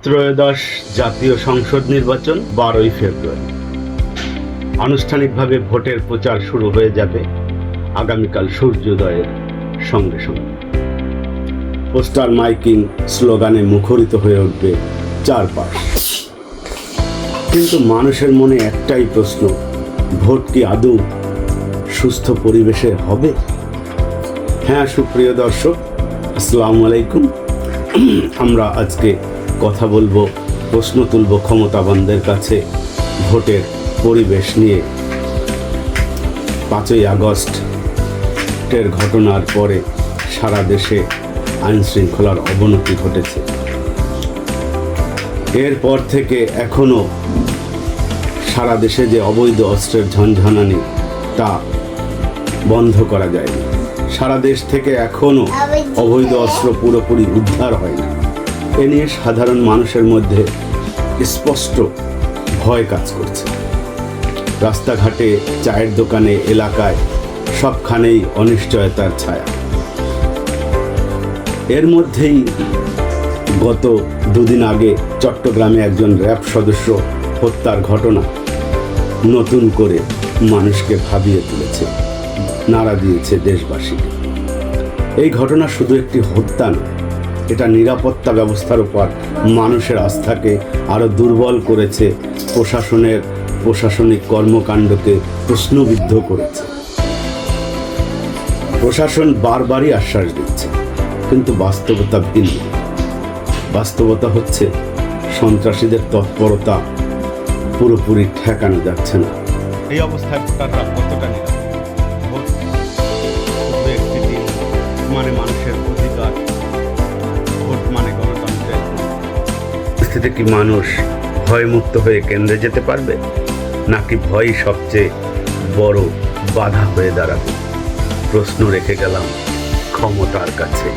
ত্রয়োদশ জাতীয় সংসদ নির্বাচন 12ই ফেব্রুয়ারি। আনুষ্ঠানিকভাবে ভোটের প্রচার শুরু হয়ে যাবে আগামীকাল সূর্যোদয়ের সঙ্গে সঙ্গে। পোস্টার, মাইকিং, স্লোগানে মুখরিত হয়ে উঠবে চারপাশ। কিন্তু মানুষের মনে একটাই প্রশ্ন, ভোট কি আদৌ সুস্থ পরিবেশে হবে? হ্যাঁ, সুপ্রিয় দর্শক, আসসালামু আলাইকুম। আমরা আজকে কথা বলবো, প্রশ্ন তুলব ক্ষমতাবানদের কাছে ভোটের পরিবেশ নিয়ে। 5ই আগস্টের ঘটনার পরে সারা দেশে আইন শৃঙ্খলার অবনতি ঘটেছে। এরপর থেকে এখনো সারা দেশে যে অবৈধ অস্ত্রের ঝনঝনানি তা বন্ধ করা যায়নি। সারা দেশ থেকে এখনো অবৈধ অস্ত্র পুরোপুরি উদ্ধার হয়নি। এ নিয়ে সাধারণ মানুষের মধ্যে স্পষ্ট ভয় কাজ করছে। রাস্তাঘাটে, চায়ের দোকানে, এলাকায় সবখানেই অনিশ্চয়তার ছায়া। এর মধ্যেই গত দুদিন আগে চট্টগ্রামে একজন র্যাব সদস্য হত্যার ঘটনা নতুন করে মানুষকে ভাবিয়ে তুলেছে, নাড়া দিয়েছে দেশবাসীকে। এই ঘটনা শুধু একটি হত্যা নয়, এটা নিরাপত্তা ব্যবস্থার উপর মানুষের আস্থাকে আরও দুর্বল করেছে, প্রশাসনিক কর্মকাণ্ডকে প্রশ্নবিদ্ধ করেছে। প্রশাসন বারবারই আশ্বাস দিচ্ছে, কিন্তু বাস্তবতা ভিন্ন। বাস্তবতা হচ্ছে সন্ত্রাসীদের তৎপরতা পুরোপুরি ঠেকানো যাচ্ছে না। এই অবস্থায় ভোটাররা কতটা নিরাপদ? ভোট শুধু একটি দিন, মানে মানুষের অধিকার। ভোট মানে গণতন্ত্রের পরিস্থিতিতে কি মানুষ ভয়মুক্ত হয়ে কেন্দ্রে যেতে পারবে, নাকি ভয়ই সবচেয়ে বড় বাধা হয়ে দাঁড়াবে? প্রশ্ন রেখে গেলাম ক্ষমতার কাছে।